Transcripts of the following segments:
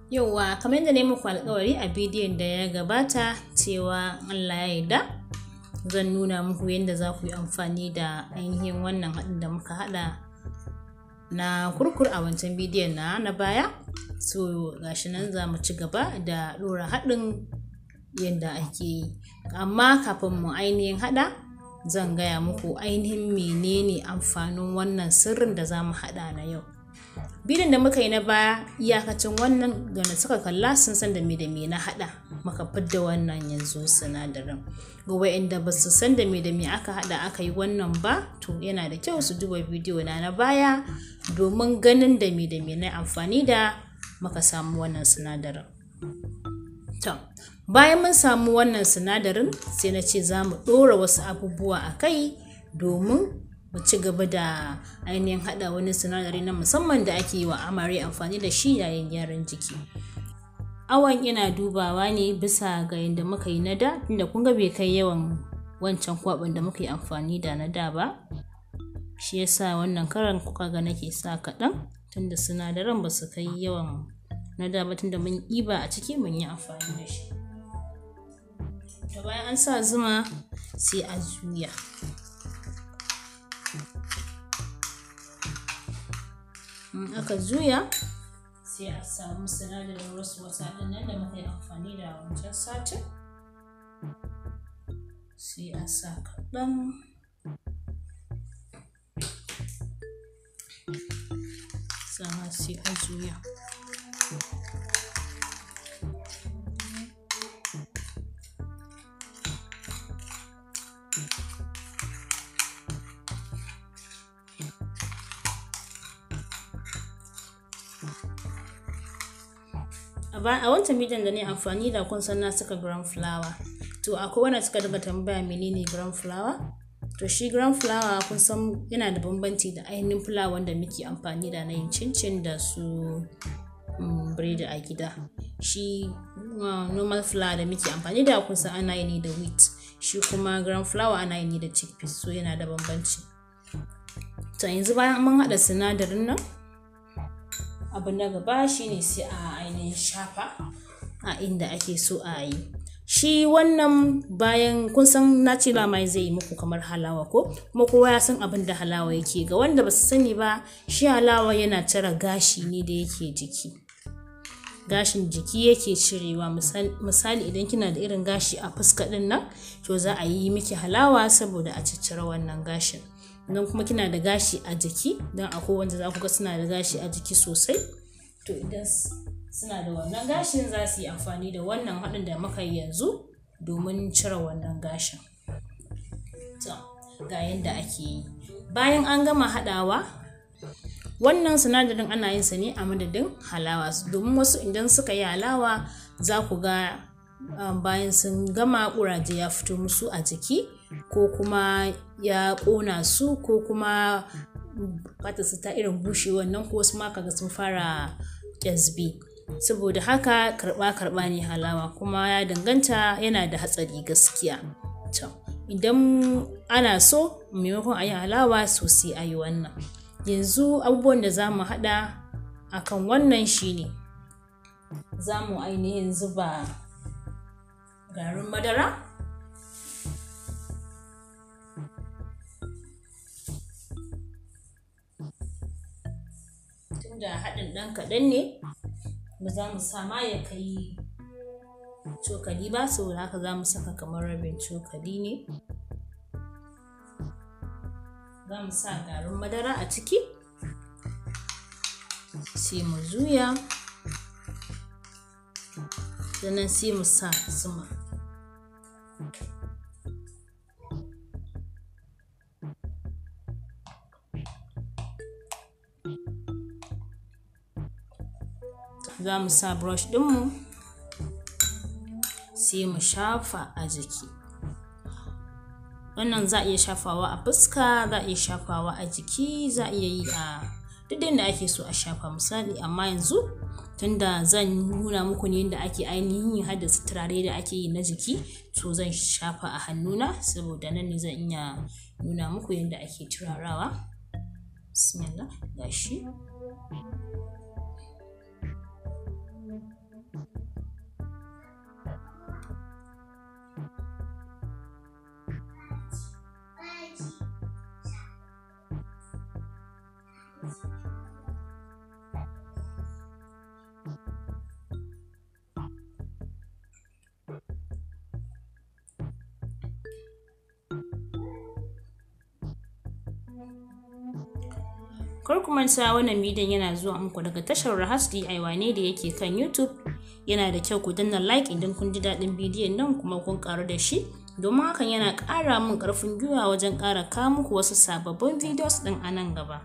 Yauwa, kamar yadda na yi muku alƙawari a bidiyon da ya gabata cewa Allah ya yarda zan nuna muku yadda za ku yi amfani da ainihin wannan haɗin da muka haɗa na kurkur a wancan bidiyon na baya. So gashi nan za mu ci gaba da ɗora haɗin yadda ake yi, amma kafin mu ainihin haɗa zan gaya muku ainihin menene amfanin wannan sirrin da za mu haɗa na yau. Bidiyon da muka yi na baya iyakacin wannan da suka kalla sun san da me na haɗa muka fidda wannan yanzu sinadarin. Ga wa'anda ba su san da me aka haɗa aka yi wannan ba, to yana da kyau su duba bidiyo na baya domin ganin da me na amfani da muka samu wannan sinadarin. To bayan mun samu wannan sinadarin sai na ce za mu ɗora wasu abubuwa a kai domin mu ci gaba da ainihin haɗa wani sinadari na musamman da ake yi wa amare amfani da shi yayin gyaran jiki. Awan ina dubawa ne bisa ga yadda muka yi na da, tunda kun ga bai kai yawan wancan kwaɓin da muka yi amfani da na da ba, shi yasa wannan karan kuka ga nake sa kaɗan, tunda sinadaran ba su kai yawan na da ba, tunda mun ɗiba a ciki mun yi amfani da shi. Da bayan an sa zuma sai a juya. In aka juya sai a samu sinadarin wasu wata nan da muka yi amfani da wancan satin, sai a sa kaɗan, sannan sai a juya. A wancan bidiyon da ne amfani da kun san na saka gram flour, to akwai wanda suka daga tambaya menene gram flour. To shi gram flour kun san yana da bambanci da ainihin flour wanda muke amfani da na yin cincin da su biredi a gida. Shi normal flour da muke amfani da kun san ana yi ne da wheat, shi kuma gram flour ana yi ne da chickpeas, so yana da bambanci. To yanzu bayan mun haɗa sinadarin nan, abu na gaba shine sai a ainihin shafa a inda ake so a yi. Shi wannan bayan kun san na ce mai zai yi muku kamar halawa ko kuma kowa ya san abin da halawa yake. Ga wanda ba su sani ba, shi halawa yana cire gashi ne da yake jiki, gashin jiki yake cirewa. Misali idan kina da irin gashi a fuska din nan, to za a yi miki halawa saboda a ciccire wannan gashin. Idan kuma kina da gashi a jiki, don akwai wanda za ku ga suna da gashi a jiki sosai, to idan suna da wannan gashin za su yi amfani da wannan haɗin da muka yi yanzu domin cire wannan gashin. To ga yadda ake yi. Bayan an gama haɗawa, wannan sinadarin ana yin sa ne a madadin halawa, domin wasu idan suka yi halawa za ku ga bayan sun gama ƙuraje ya fito musu a jiki, ko kuma ya ƙona su, ko kuma fata su ta irin bushe wannan, ko wasu ma kaga sun fara ƙyazbi. Saboda haka karɓa ne halawa, kuma ya danganta, yana da hatsari gaskiya. To idan ana so maimakon a yi halawa sosai a yi wannan. Yanzu abubuwan da za mu haɗa akan wannan shine za mu ainihin zuba garin madara, tunda haɗin ɗan kaɗan ne ba za mu sama ya kai cokali ba, saboda haka za mu saka kamar rabin cokali ne. Za mu sa garin madara a ciki, sai mu juya, sannan sai mu sa zuma. Za mu sa brush ɗinmu sai mu shafa a jiki. Wannan za a iya shafawa a fuska, za a iya shafawa a jiki, za a iya yi a duk da ake so a shafa misali. Amma yanzu tunda zan nuna muku ne yadda ake ainihin haddasa turare da ake yi na jiki, to zan shafa a hannuna saboda nan ne zan iya nuna muku yadda ake turarawa. Bismillah, gashi. Kar ku manta wannan bidiyon yana zuwa muku daga tashar Rahhaj D.I.Y ne da yake kan YouTube. Yana da kyau ku danna like idan kun ji daɗin bidiyon nan kuma kun ƙaru da shi, domin hakan yana ƙara min ƙarfin gwiwa wajen ƙara kawo muku wasu sababbin videos ɗin a nan gaba.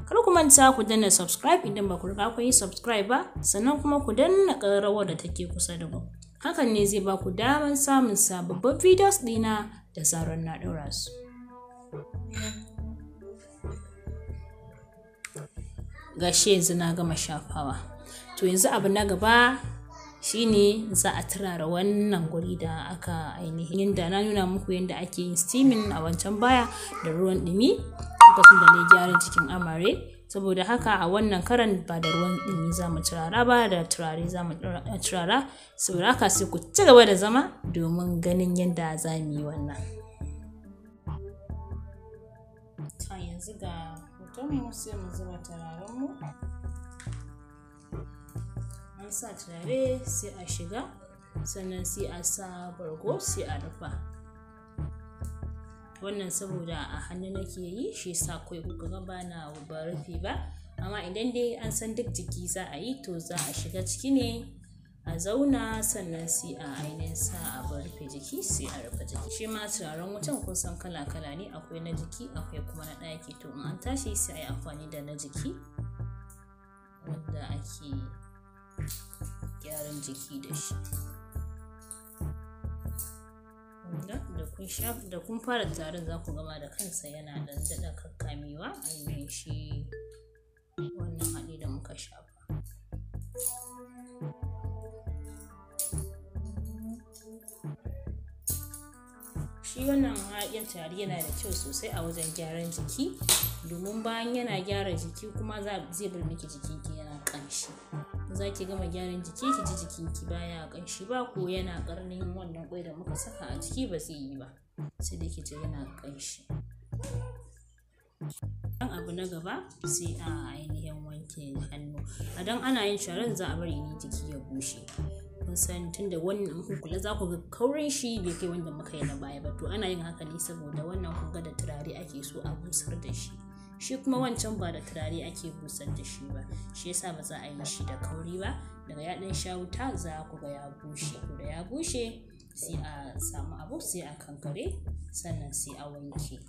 Kar ku manta ku danna subscribe idan ba ku riga kun yi subscribe ba, sannan kuma ku danna ƙararrawar da take kusa da ku. Hakan ne zai ba ku damar samun sababbin videos ɗina da zarar na ɗora su. Gashi yanzu na gama shafawa. To yanzu abu na gaba shine za a turara wannan guri da aka ainihin da na nuna muku yadda ake yin steaming a wancan baya da ruwan ɗumi lokacin da na gyara jikin amare. Saboda haka a wannan karan ba da ruwan ɗumi za mu turara ba, da turare za mu turara. Saboda haka sai ku ci gaba da zama domin ganin yadda za mu yi wannan. Yanzu ga hotonmu sai mu zuba turarenmu. An sa turare sai a shiga, sannan sai a sa bargo sai a rufa. Wannan saboda a hannu nake yi, shi sa kai kuka ga bana ba rufe ba, amma idan dai an san duk jiki za a yi to za a shiga ciki ne a zauna, sannan sai a ainihin sa a rufe jiki sai a rufe jiki. Shi ma turaren wutan kun san kala-kala ne, akwai na jiki akwai kuma na ɗaki. To in an tashi sai a yi amfani da na jiki wanda ake gyaran jiki da shi. Da kun fara tarin za ku gama da kansa yana ɗan daɗa kakkamewa ainihin shi wannan haɗi da muka shafa. Shi wannan haɗin tari yana da kyau sosai a wajen gyaran jiki, domin bayan yana gyara jiki kuma zai bar miki jikinki yana ƙanshi. Za ki gama gyaran jiki ki ji jikinki baya ƙanshi ba, ko yana ƙarnin wannan ƙwai da muka saka a jiki ba zai yi ba, sai da ki ji yana ƙanshi. Abu na gaba sai a ainihin wanke hannu. Idan ana yin sharan za a bari ne jiki ya bushe. Kun san tunda wannan kun kula za ku ga kaurin shi bai kai wanda muka yi na baya ba, to ana yin haka ne saboda wannan kun ga da turare ake so a busar da shi. Shi kuma wancan ba da turare ake busar da shi ba, shi yasa ba za a yi shi da kauri ba. Daga ya ɗan sha wuta za ku ga ya bushe. To da ya bushe sai a samu abu sai a kankare, sannan sai a wanke.